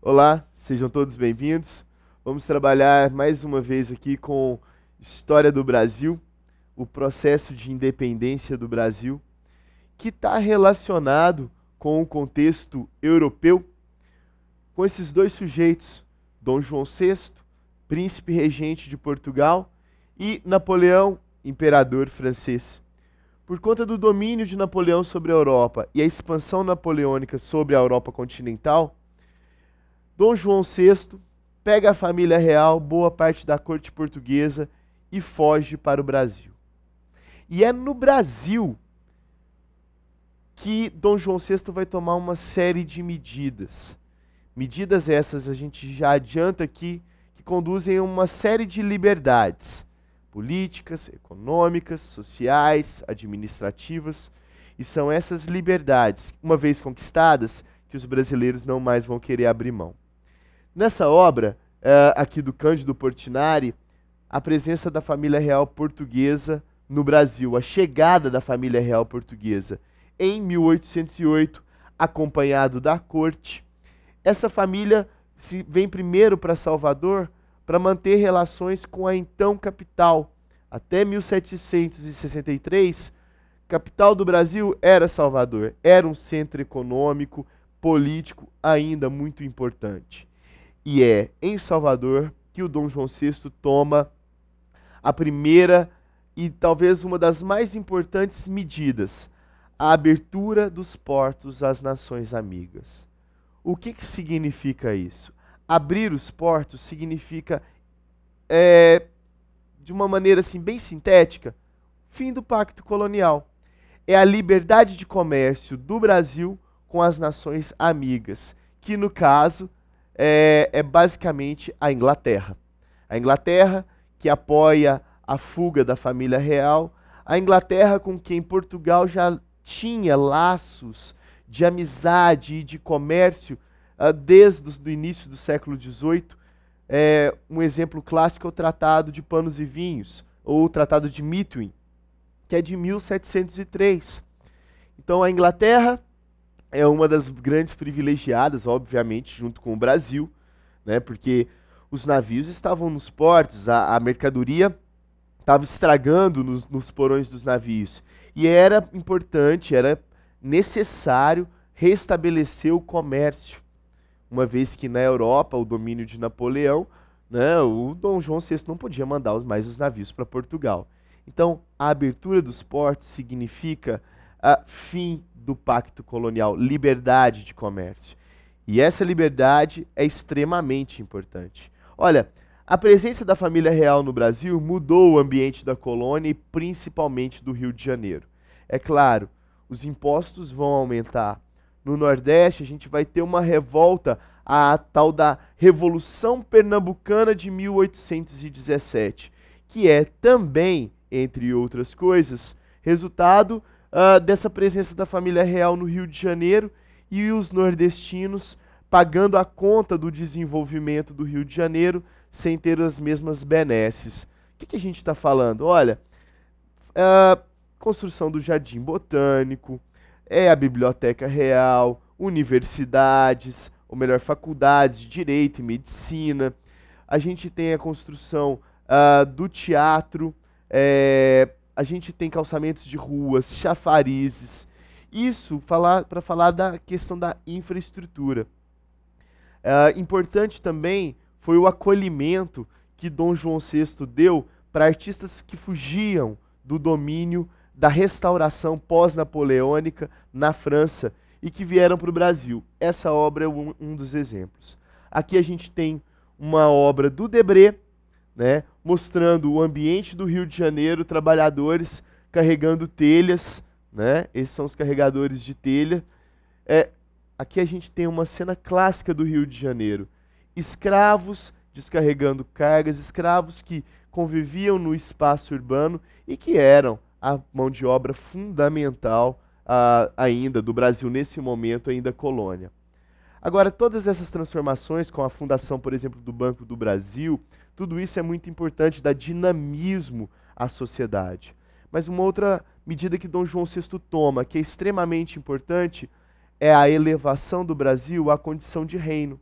Olá, sejam todos bem-vindos. Vamos trabalhar mais uma vez aqui com História do Brasil, o processo de independência do Brasil, que está relacionado com o contexto europeu, com esses dois sujeitos, Dom João VI, príncipe regente de Portugal, e Napoleão, imperador francês. Por conta do domínio de Napoleão sobre a Europa e a expansão napoleônica sobre a Europa continental, Dom João VI pega a família real, boa parte da corte portuguesa e foge para o Brasil. E é no Brasil que Dom João VI vai tomar uma série de medidas. Medidas essas, a gente já adianta aqui, que conduzem a uma série de liberdades políticas, econômicas, sociais, administrativas. E são essas liberdades, uma vez conquistadas, que os brasileiros não mais vão querer abrir mão. Nessa obra, aqui do Cândido Portinari, a presença da família real portuguesa no Brasil, a chegada da família real portuguesa em 1808, acompanhado da corte. Essa família vem primeiro para Salvador para manter relações com a então capital. Até 1763, capital do Brasil era Salvador, era um centro econômico, político ainda muito importante. E é em Salvador que o Dom João VI toma a primeira e talvez uma das mais importantes medidas, a abertura dos portos às nações amigas. O que significa isso? Abrir os portos significa, de uma maneira assim bem sintética, fim do pacto colonial. É a liberdade de comércio do Brasil com as nações amigas, que no caso é basicamente a Inglaterra. A Inglaterra que apoia a fuga da família real, a Inglaterra com quem Portugal já tinha laços de amizade e de comércio desde o início do século XVIII. Um exemplo clássico é o Tratado de Panos e Vinhos, ou o Tratado de Methuen, que é de 1703. Então a Inglaterra é uma das grandes privilegiadas, obviamente, junto com o Brasil, né, porque os navios estavam nos portos, a mercadoria estava estragando nos porões dos navios. E era importante, era necessário restabelecer o comércio, uma vez que na Europa, o domínio de Napoleão, né, o Dom João VI não podia mandar mais os navios para Portugal. Então, a abertura dos portos significa fim do pacto colonial, liberdade de comércio. E essa liberdade é extremamente importante. Olha, a presença da família real no Brasil mudou o ambiente da colônia e principalmente do Rio de Janeiro. É claro, os impostos vão aumentar. No Nordeste, a gente vai ter uma revolta, a tal da Revolução Pernambucana de 1817, que é também, entre outras coisas, resultado dessa presença da família real no Rio de Janeiro e os nordestinos pagando a conta do desenvolvimento do Rio de Janeiro sem ter as mesmas benesses. O que a gente está falando? Olha, construção do Jardim Botânico, a Biblioteca Real, universidades, ou melhor, faculdades de Direito e Medicina. A gente tem a construção do teatro, a gente tem calçamentos de ruas, chafarizes. Isso para falar da questão da infraestrutura. Importante também foi o acolhimento que Dom João VI deu para artistas que fugiam do domínio da restauração pós-napoleônica na França e que vieram para o Brasil. Essa obra é um dos exemplos. Aqui a gente tem uma obra do Debré, né, mostrando o ambiente do Rio de Janeiro, trabalhadores carregando telhas, né, esses são os carregadores de telha. Aqui a gente tem uma cena clássica do Rio de Janeiro. Escravos descarregando cargas, escravos que conviviam no espaço urbano e que eram a mão de obra fundamental ainda do Brasil nesse momento, ainda colônia. Agora, todas essas transformações com a fundação, por exemplo, do Banco do Brasil, tudo isso é muito importante, dá dinamismo à sociedade. Mas uma outra medida que Dom João VI toma, que é extremamente importante, é a elevação do Brasil à condição de reino.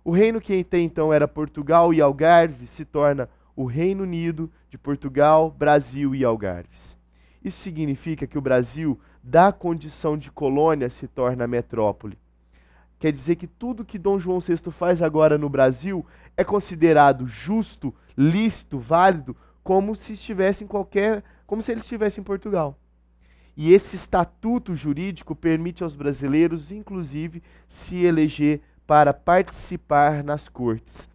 O reino que até então era Portugal e Algarve se torna o Reino Unido de Portugal, Brasil e Algarves. Isso significa que o Brasil, da condição de colônia, se torna metrópole. Quer dizer que tudo que Dom João VI faz agora no Brasil é considerado justo, lícito, válido, como se ele estivesse em Portugal. E esse estatuto jurídico permite aos brasileiros, inclusive, se eleger para participar nas cortes.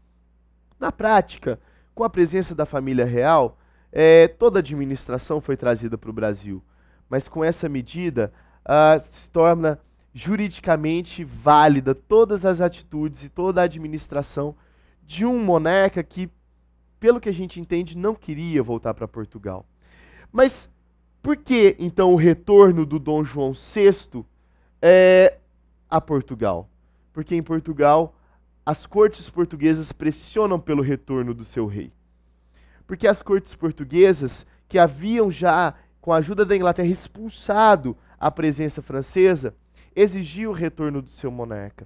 Na prática, com a presença da família real, toda a administração foi trazida para o Brasil. Mas com essa medida, se torna juridicamente válida todas as atitudes e toda a administração de um monarca que, pelo que a gente entende, não queria voltar para Portugal. Mas por que, então, o retorno do Dom João VI a Portugal? Porque em Portugal, as cortes portuguesas pressionam pelo retorno do seu rei. Porque as cortes portuguesas, que haviam já, com a ajuda da Inglaterra, expulsado a presença francesa, exigiam o retorno do seu monarca.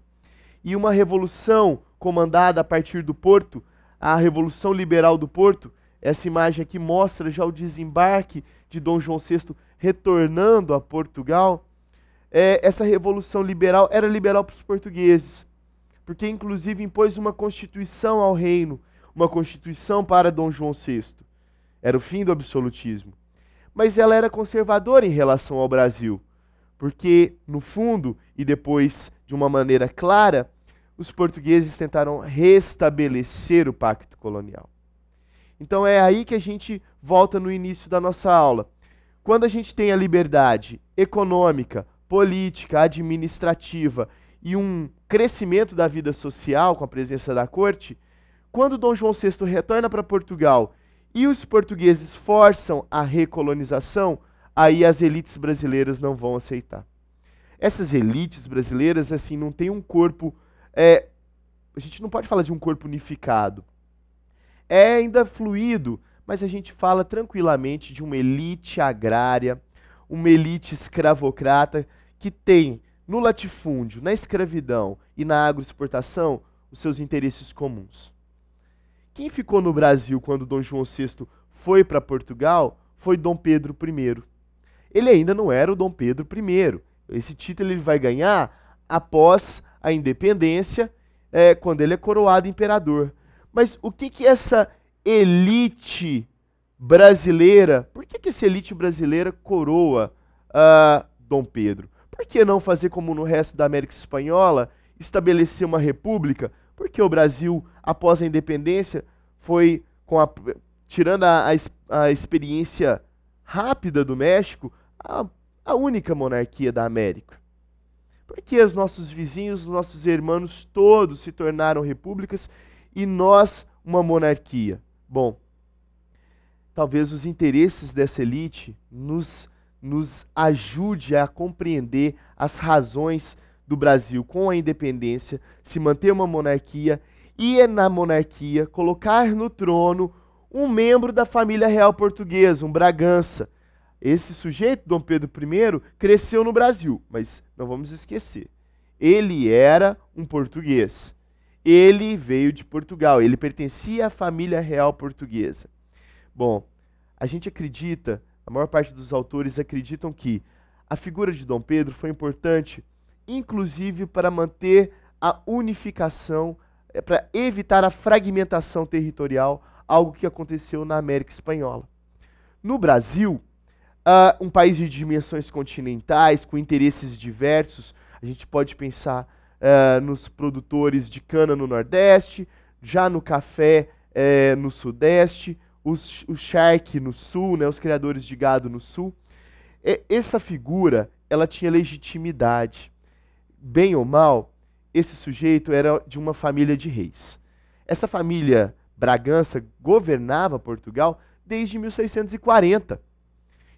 E uma revolução comandada a partir do Porto, a Revolução Liberal do Porto, essa imagem aqui mostra já o desembarque de Dom João VI retornando a Portugal. Essa revolução liberal era liberal para os portugueses, porque inclusive impôs uma constituição ao reino, uma constituição para Dom João VI. Era o fim do absolutismo. Mas ela era conservadora em relação ao Brasil, porque no fundo, e depois de uma maneira clara, os portugueses tentaram restabelecer o pacto colonial. Então é aí que a gente volta no início da nossa aula. Quando a gente tem a liberdade econômica, política, administrativa e um crescimento da vida social com a presença da corte, quando Dom João VI retorna para Portugal e os portugueses forçam a recolonização, aí as elites brasileiras não vão aceitar. Essas elites brasileiras, assim, não têm um corpo... a gente não pode falar de um corpo unificado. É ainda fluido, mas a gente fala tranquilamente de uma elite agrária, uma elite escravocrata que tem no latifúndio, na escravidão e na agroexportação os seus interesses comuns. Quem ficou no Brasil quando Dom João VI foi para Portugal foi Dom Pedro I. Ele ainda não era o Dom Pedro I. Esse título ele vai ganhar após a independência, quando ele é coroado imperador. Mas o que essa elite brasileira, por que essa elite brasileira coroa Dom Pedro? Por que não fazer como no resto da América Espanhola, estabelecer uma república? Porque o Brasil, após a independência, foi, tirando a experiência rápida do México, a única monarquia da América. Porque os nossos vizinhos, os nossos irmãos todos se tornaram repúblicas e nós uma monarquia? Bom, talvez os interesses dessa elite nos ajude a compreender as razões do Brasil com a independência, se manter uma monarquia e na monarquia colocar no trono um membro da família real portuguesa, um Bragança. Esse sujeito, Dom Pedro I, cresceu no Brasil, mas não vamos esquecer, ele era um português. Ele veio de Portugal, ele pertencia à família real portuguesa. Bom, a gente acredita, a maior parte dos autores acreditam que a figura de Dom Pedro foi importante, inclusive para manter a unificação, para evitar a fragmentação territorial, algo que aconteceu na América Espanhola. No Brasil, um país de dimensões continentais, com interesses diversos, a gente pode pensar nos produtores de cana no Nordeste, já no café no Sudeste, o charque no Sul, né, os criadores de gado no Sul. Essa figura, ela tinha legitimidade. Bem ou mal, esse sujeito era de uma família de reis. Essa família Bragança governava Portugal desde 1640.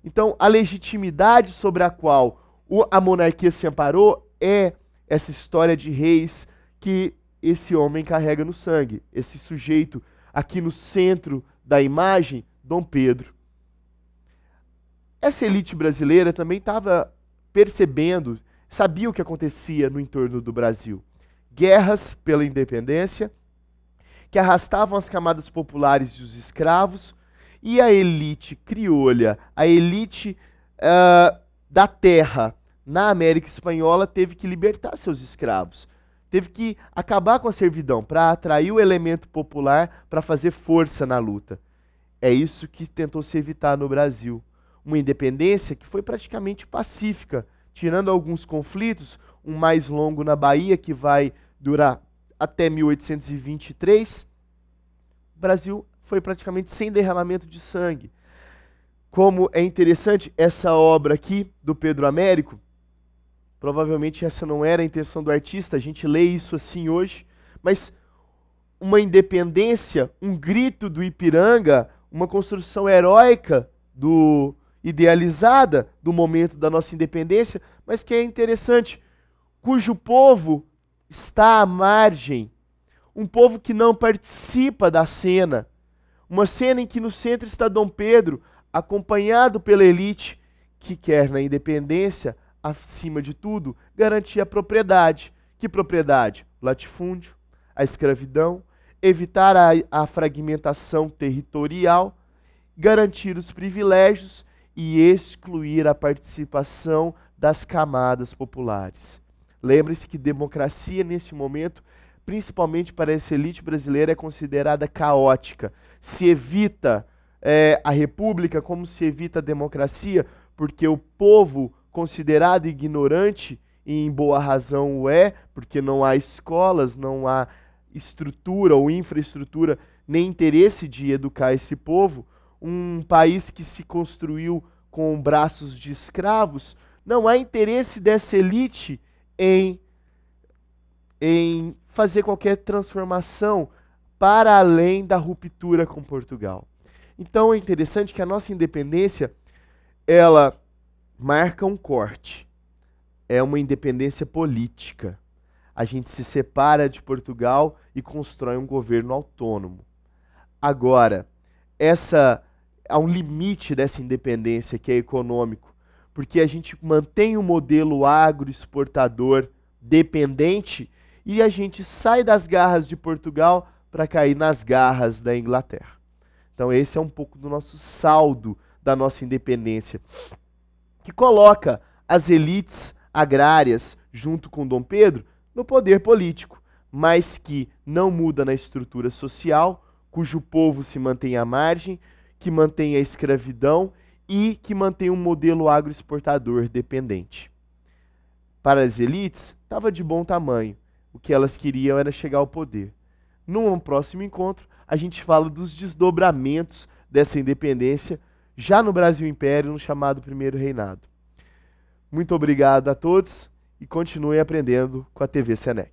Então, a legitimidade sobre a qual a monarquia se amparou é essa história de reis que esse homem carrega no sangue. Esse sujeito aqui no centro da imagem, Dom Pedro. Essa elite brasileira também estava percebendo, sabia o que acontecia no entorno do Brasil. Guerras pela independência, que arrastavam as camadas populares e os escravos, e a elite criolha, a elite da terra na América Espanhola teve que libertar seus escravos. Teve que acabar com a servidão para atrair o elemento popular para fazer força na luta. É isso que tentou se evitar no Brasil. Uma independência que foi praticamente pacífica, tirando alguns conflitos, um mais longo na Bahia, que vai durar até 1823, o Brasil foi praticamente sem derramamento de sangue. Como é interessante essa obra aqui do Pedro Américo, provavelmente essa não era a intenção do artista, a gente lê isso assim hoje, mas uma independência, um grito do Ipiranga, uma construção heróica idealizada do momento da nossa independência, mas que é interessante, cujo povo está à margem, um povo que não participa da cena, uma cena em que no centro está Dom Pedro, acompanhado pela elite, que quer na independência, acima de tudo, garantir a propriedade. Que propriedade? O latifúndio, a escravidão, evitar a fragmentação territorial, garantir os privilégios e excluir a participação das camadas populares. Lembre-se que democracia, nesse momento, principalmente para essa elite brasileira, é considerada caótica. Se evita a república como se evita a democracia, porque o povo considerado ignorante, e em boa razão o é, porque não há escolas, não há estrutura ou infraestrutura, nem interesse de educar esse povo, um país que se construiu com braços de escravos, não há interesse dessa elite em fazer qualquer transformação para além da ruptura com Portugal. Então é interessante que a nossa independência, ela marca um corte. É uma independência política. A gente se separa de Portugal e constrói um governo autônomo. Agora, há um limite dessa independência que é econômico, porque a gente mantém um modelo agroexportador dependente e a gente sai das garras de Portugal para cair nas garras da Inglaterra. Então esse é um pouco do nosso saldo da nossa independência, que coloca as elites agrárias junto com Dom Pedro no poder político, mas que não muda na estrutura social, cujo povo se mantém à margem, que mantém a escravidão e que mantém um modelo agroexportador dependente. Para as elites, estava de bom tamanho. O que elas queriam era chegar ao poder. Num próximo encontro, a gente fala dos desdobramentos dessa independência, já no Brasil Império, no chamado Primeiro Reinado. Muito obrigado a todos e continuem aprendendo com a TV Senec.